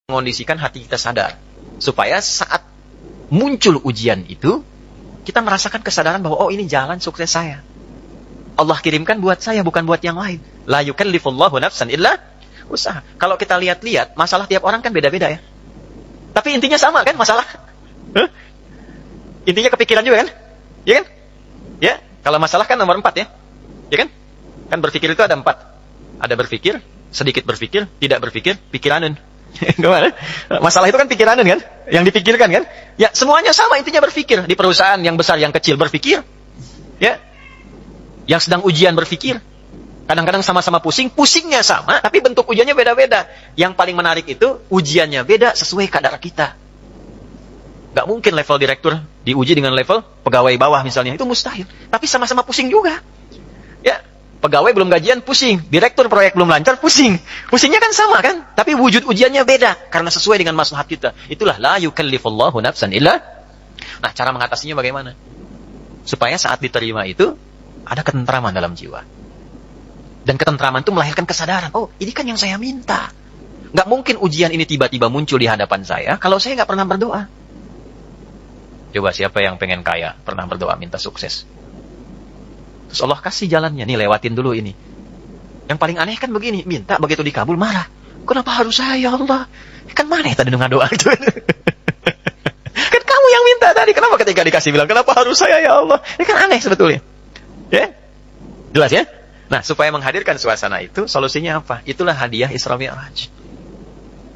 mengondisikan hati kita sadar. Supaya saat muncul ujian itu, kita merasakan kesadaran bahwa, oh ini jalan sukses saya. Allah kirimkan buat saya, bukan buat yang lain. La yukallifullahu nafsan illa usaha. Kalau kita lihat-lihat, masalah tiap orang kan beda-beda ya. Tapi intinya sama kan masalah? Intinya kepikiran juga kan? Ya kan? Ya, kalau masalah kan nomor 4 ya. Ya kan? Kan berpikir itu ada 4. Ada berpikir, sedikit berpikir, tidak berpikir, pikiranan. Gimana? Masalah itu kan pikiranan kan? Yang dipikirkan kan? Ya, semuanya sama, intinya berpikir. Di perusahaan yang besar, yang kecil berpikir. Ya. Yang sedang ujian berpikir. Kadang-kadang sama-sama pusing, pusingnya sama, tapi bentuk ujiannya beda-beda. Yang paling menarik itu, ujiannya beda sesuai kadar kita. Gak mungkin level direktur diuji dengan level pegawai bawah misalnya. Itu mustahil. Tapi sama-sama pusing juga. Ya, pegawai belum gajian pusing. Direktur proyek belum lancar pusing. Pusingnya kan sama kan? Tapi wujud ujiannya beda. Karena sesuai dengan maslahat kita. Itulah la yukallifullahu nafsan illa. Nah, cara mengatasinya bagaimana? Supaya saat diterima itu, ada ketentraman dalam jiwa. Dan ketentraman itu melahirkan kesadaran. Oh, ini kan yang saya minta. Gak mungkin ujian ini tiba-tiba muncul di hadapan saya kalau saya gak pernah berdoa. Coba siapa yang pengen kaya, pernah berdoa minta sukses. Terus Allah kasih jalannya, nih lewatin dulu ini. Yang paling aneh kan begini, minta begitu dikabul marah. Kenapa harus saya ya Allah? Kan mana tadi dengan doa itu? Kan kamu yang minta tadi, kenapa ketika dikasih bilang, kenapa harus saya ya Allah? Ini kan aneh sebetulnya. Ya? Jelas ya? Nah, supaya menghadirkan suasana itu, solusinya apa? Itulah hadiah Isra Mi'raj.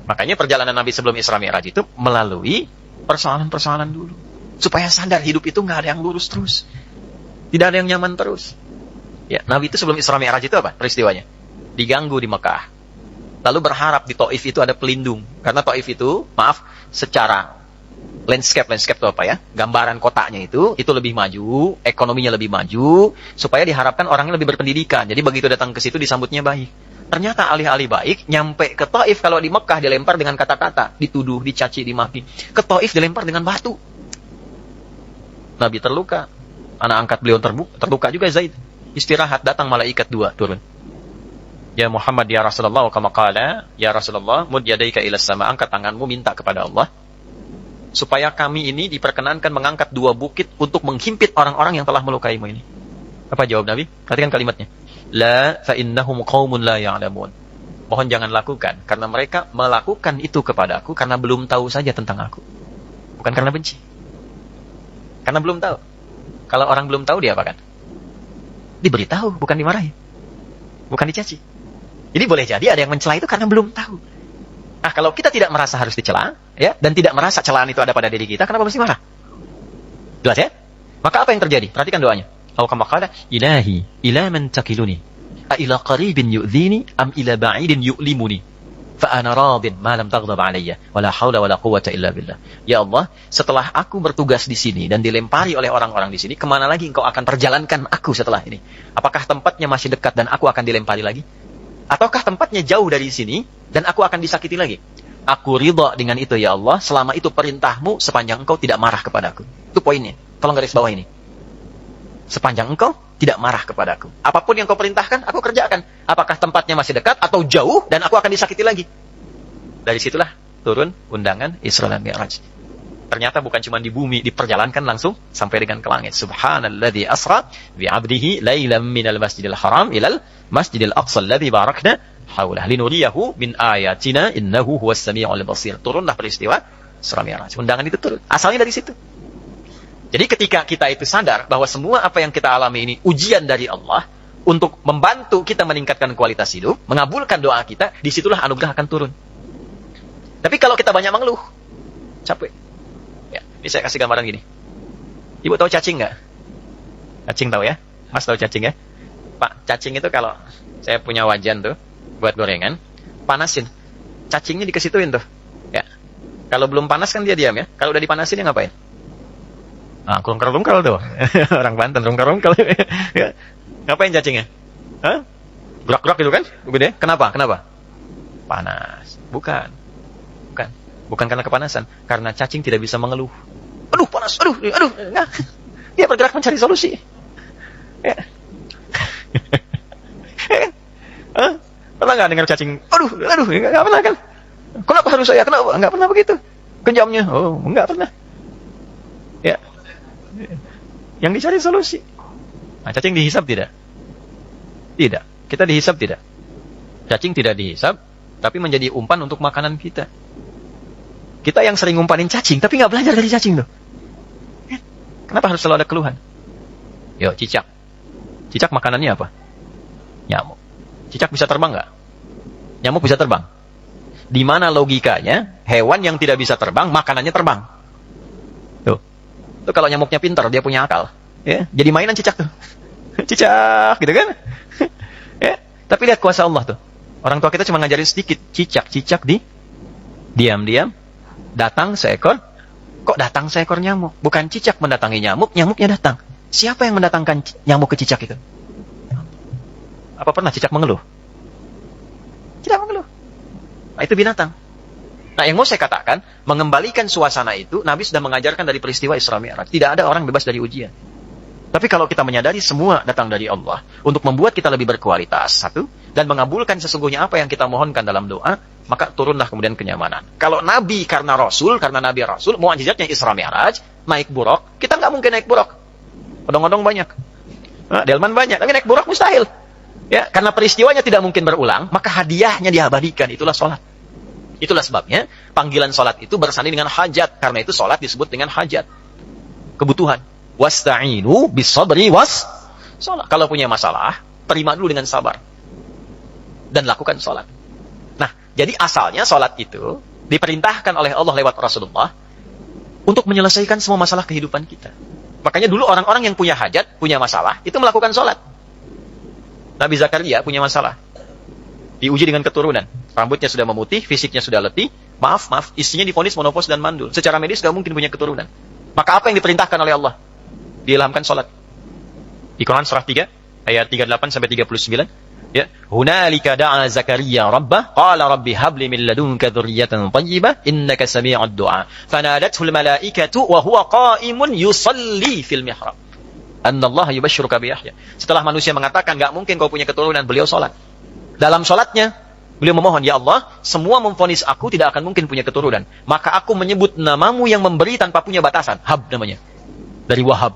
Makanya perjalanan Nabi sebelum Isra Mi'raj itu melalui persoalan-persoalan dulu. Supaya sadar hidup itu nggak ada yang lurus terus. Tidak ada yang nyaman terus. Ya, Nabi itu sebelum Isra Mi'raj itu apa peristiwanya? Diganggu di Mekah. Lalu berharap di Taif itu ada pelindung. Karena Taif itu, maaf, secara landscape itu apa ya? Gambaran kotanya itu lebih maju, ekonominya lebih maju, supaya diharapkan orangnya lebih berpendidikan. Jadi begitu datang ke situ disambutnya baik. Ternyata alih-alih baik, nyampe ke Taif, kalau di Mekah dilempar dengan kata-kata, dituduh, dicaci, dimaki. Ke Taif dilempar dengan batu. Nabi terluka. Anak angkat beliau terluka juga, Zaid. Istirahat, datang malaikat 2 turun. Ya Muhammad ya Rasulullah, kama qala, ya Rasulullah, mud yadaika ila sama, angkat tanganmu minta kepada Allah supaya kami ini diperkenankan mengangkat 2 bukit untuk menghimpit orang-orang yang telah melukaimu ini. Apa jawab Nabi? Perhatikan kalimatnya. La fa innahum qaumun la ya'lamun. Mohon jangan lakukan, karena mereka melakukan itu kepadaku karena belum tahu saja tentang aku. Bukan karena benci. Karena belum tahu. Kalau orang belum tahu dia apakan? Diberitahu, bukan dimarahi. Bukan dicaci. Jadi boleh jadi ada yang mencela itu karena belum tahu. Nah, kalau kita tidak merasa harus dicela, ya, dan tidak merasa celaan itu ada pada diri kita, kenapa mesti marah? Jelas ya? Maka apa yang terjadi? Perhatikan doanya. Atau kama qala, ilahi, ila man takiluni, a ila qaribin yu'dhini, am ila ba'idin yu'limuni, fa ana radin ma lam taghdab alayya, wala haula wala quwwata illa billah. Ya Allah, setelah aku bertugas di sini dan dilempari oleh orang-orang di sini, kemana lagi engkau akan perjalankan aku setelah ini? Apakah tempatnya masih dekat dan aku akan dilempari lagi? Ataukah tempatnya jauh dari sini dan aku akan disakiti lagi? Aku ridha dengan itu ya Allah, selama itu perintahmu, sepanjang engkau tidak marah kepadaku. Itu poinnya. Tolong garis bawah ini. Sepanjang engkau tidak marah kepadaku. Apapun yang kau perintahkan, aku kerjakan. Apakah tempatnya masih dekat atau jauh dan aku akan disakiti lagi? Dari situlah turun undangan Isra dan Mi'raj. Ternyata bukan cuma di bumi, diperjalankan langsung sampai dengan ke langit. Subhanalladzi asra bi'abdihi lailan minal masjidil haram ilal masjidil aqsa alladzi barakna haulah linuriyahu min ayatina innahu huwas samiul basir. Turunlah peristiwa Isra Mi'raj. Undangan itu turun. Asalnya dari situ. Jadi ketika kita itu sadar bahwa semua apa yang kita alami ini ujian dari Allah untuk membantu kita meningkatkan kualitas hidup, mengabulkan doa kita, disitulah anugerah akan turun. Tapi kalau kita banyak mengeluh, capek. Ya, ini saya kasih gambaran gini. Ibu tahu cacing nggak? Cacing tahu ya? Mas tahu cacing ya? Pak, cacing itu kalau saya punya wajan tuh buat gorengan, panasin. Cacingnya dikasituin tuh. Ya. Kalau belum panas kan dia diam ya. Kalau udah dipanasin dia ngapain? Ah, rungkal tuh. Orang Banten rungkal. Ya. Ngapain cacingnya? Hah? Gerak-gerak gitu kan? Gede. Kenapa? Panas. Bukan karena kepanasan, karena cacing tidak bisa mengeluh. Aduh, panas, aduh. Nah, dia bergerak mencari solusi. Ya. Pernah nggak dengar cacing? Aduh, nggak pernah kan? Kenapa harus saya? Kenapa? Enggak pernah begitu. Kejamnya. Oh, enggak pernah. Ya. Yang dicari solusi. Nah, cacing dihisap tidak? Tidak. Kita dihisap tidak? Cacing tidak dihisap, tapi menjadi umpan untuk makanan kita. Kita yang sering ngumpanin cacing, tapi nggak belajar dari cacing tuh. Kenapa harus selalu ada keluhan? Yo, cicak. Cicak makanannya apa? Nyamuk. Cicak bisa terbang nggak? Nyamuk bisa terbang. Di mana logikanya hewan yang tidak bisa terbang makanannya terbang? Tuh. Tuh kalau nyamuknya pintar, dia punya akal. Ya, jadi mainan cicak tuh. Cicak, gitu kan? Ya, tapi lihat kuasa Allah tuh. Orang tua kita cuma ngajarin sedikit. Cicak diam-diam datang seekor. Kok datang seekor nyamuk? Bukan cicak mendatangi nyamuk, nyamuknya datang. Siapa yang mendatangkan nyamuk ke cicak itu? Apa pernah cicak mengeluh? Tidak mengeluh. Nah, itu binatang. Nah, yang mau saya katakan, mengembalikan suasana itu, Nabi sudah mengajarkan dari peristiwa Isra Mi'raj. Tidak ada orang bebas dari ujian. Tapi kalau kita menyadari semua datang dari Allah, untuk membuat kita lebih berkualitas, satu, dan mengabulkan sesungguhnya apa yang kita mohonkan dalam doa, maka turunlah kemudian kenyamanan. Kalau Nabi karena Nabi Rasul, mu'jizatnya Isra Mi'raj, naik buruk, kita nggak mungkin naik buruk. Odong-odong banyak. Nah, delman banyak, tapi naik buruk mustahil. Ya, karena peristiwanya tidak mungkin berulang, maka hadiahnya diabadikan, itulah sholat. Itulah sebabnya, panggilan sholat itu bersanding dengan hajat. Karena itu sholat disebut dengan hajat. Kebutuhan. Wasta'inu bis-sabri sholat. Kalau punya masalah, terima dulu dengan sabar. Dan lakukan sholat. Nah, jadi asalnya sholat itu diperintahkan oleh Allah lewat Rasulullah untuk menyelesaikan semua masalah kehidupan kita. Makanya dulu orang-orang yang punya hajat, punya masalah, itu melakukan sholat. Nabi Zakaria punya masalah. Diuji dengan keturunan. Rambutnya sudah memutih, fisiknya sudah letih. Maaf, istrinya divonis menopause dan mandul. Secara medis gak mungkin punya keturunan. Maka apa yang diperintahkan oleh Allah? Diilhamkan sholat. Di Quran surah 3, ayat 38-39. Ya, hunalika da'a Zakaria rabbah, qala rabbi habli min ladunka dzurriyyatan thayyibah, innaka sami'ud du'a. Fanadathul malaikatu wa huwa qa'imun yusalli fil mihrab. Annallaha yubashshiruka bi Yahya. Setelah manusia mengatakan enggak mungkin kau punya keturunan, beliau salat. Dalam salatnya beliau memohon, ya Allah, semua memvonis aku tidak akan mungkin punya keturunan. Maka aku menyebut namamu yang memberi tanpa punya batasan. Hab namanya. Dari Wahab.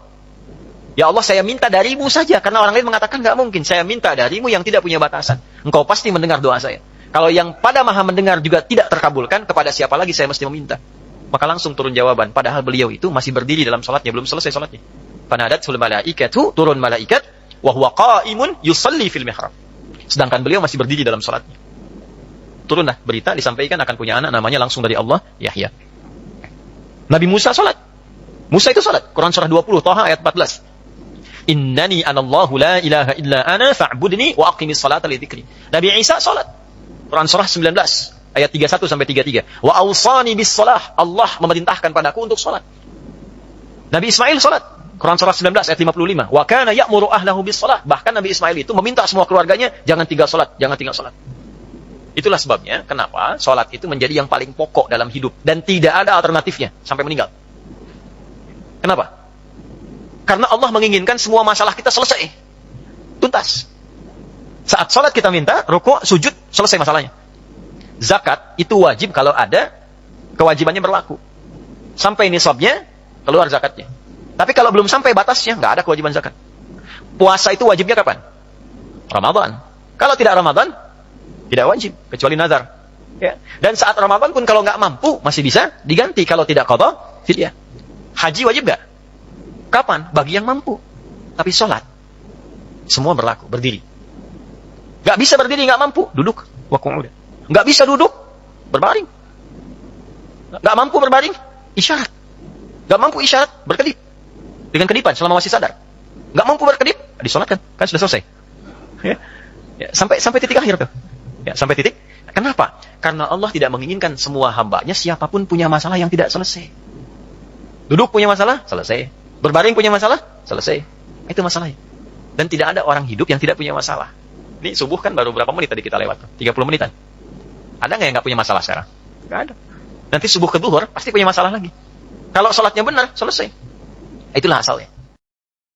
Ya Allah, saya minta darimu saja. Karena orang lain mengatakan enggak mungkin. Saya minta darimu yang tidak punya batasan. Engkau pasti mendengar doa saya. Kalau yang pada maha mendengar juga tidak terkabulkan, kepada siapa lagi saya mesti meminta? Maka langsung turun jawaban. Padahal beliau itu masih berdiri dalam salatnya. Belum selesai salatnya. Fanadatul malaikatu, turun malaikat, wa huwa qa'imun yusalli fil mihrab. Sedangkan beliau masih berdiri dalam salatnya. Turunlah berita disampaikan akan punya anak, namanya langsung dari Allah, Yahya. Nabi Musa salat. Musa itu salat. Quran surah 20, Thaha ayat 14. Innani anallahu la ilaha illa ana fa'budni wa aqimis salata li dzikri. Nabi Isa salat. Quran surah 19 ayat 31-33. Wa awsani bis salah. Allah memerintahkan padaku untuk salat. Nabi Ismail salat. Quran surah 19 ayat 55. Wa kana ya'muru ahlahu bis salah. Bahkan Nabi Ismail itu meminta semua keluarganya jangan tinggal salat, jangan tinggal salat. Itulah sebabnya kenapa salat itu menjadi yang paling pokok dalam hidup dan tidak ada alternatifnya sampai meninggal. Kenapa? Karena Allah menginginkan semua masalah kita selesai. Tuntas. Saat salat kita minta, rukuk, sujud, selesai masalahnya. Zakat itu wajib kalau ada kewajibannya berlaku. Sampai nisabnya, keluar zakatnya. Tapi kalau belum sampai batasnya, nggak ada kewajiban zakat. Puasa itu wajibnya kapan? Ramadan. Kalau tidak Ramadan, tidak wajib, kecuali nazar. Ya. Dan saat Ramadan pun kalau nggak mampu, masih bisa diganti. Kalau tidak qadha, fidyah. Haji wajib nggak? Kapan? Bagi yang mampu. Tapi sholat, semua berlaku, berdiri. Nggak bisa berdiri, nggak mampu, duduk. Waqu'uda. Nggak bisa duduk, berbaring. Nggak mampu berbaring, isyarat. Nggak mampu isyarat, berkedip. Dengan kedipan selama masih sadar. Nggak mampu berkedip, disolatkan. Kan sudah selesai. Ya. Ya, sampai titik akhir tuh. Ya, sampai titik. Kenapa? Karena Allah tidak menginginkan semua hambanya siapapun punya masalah yang tidak selesai. Duduk punya masalah, selesai. Berbaring punya masalah, selesai. Itu masalahnya. Dan tidak ada orang hidup yang tidak punya masalah. Ini subuh kan baru berapa menit tadi kita lewat? 30 menitan. Ada nggak yang nggak punya masalah sekarang? Nggak ada. Nanti subuh ke duhur, pasti punya masalah lagi. Kalau sholatnya benar, selesai. Itulah asalnya.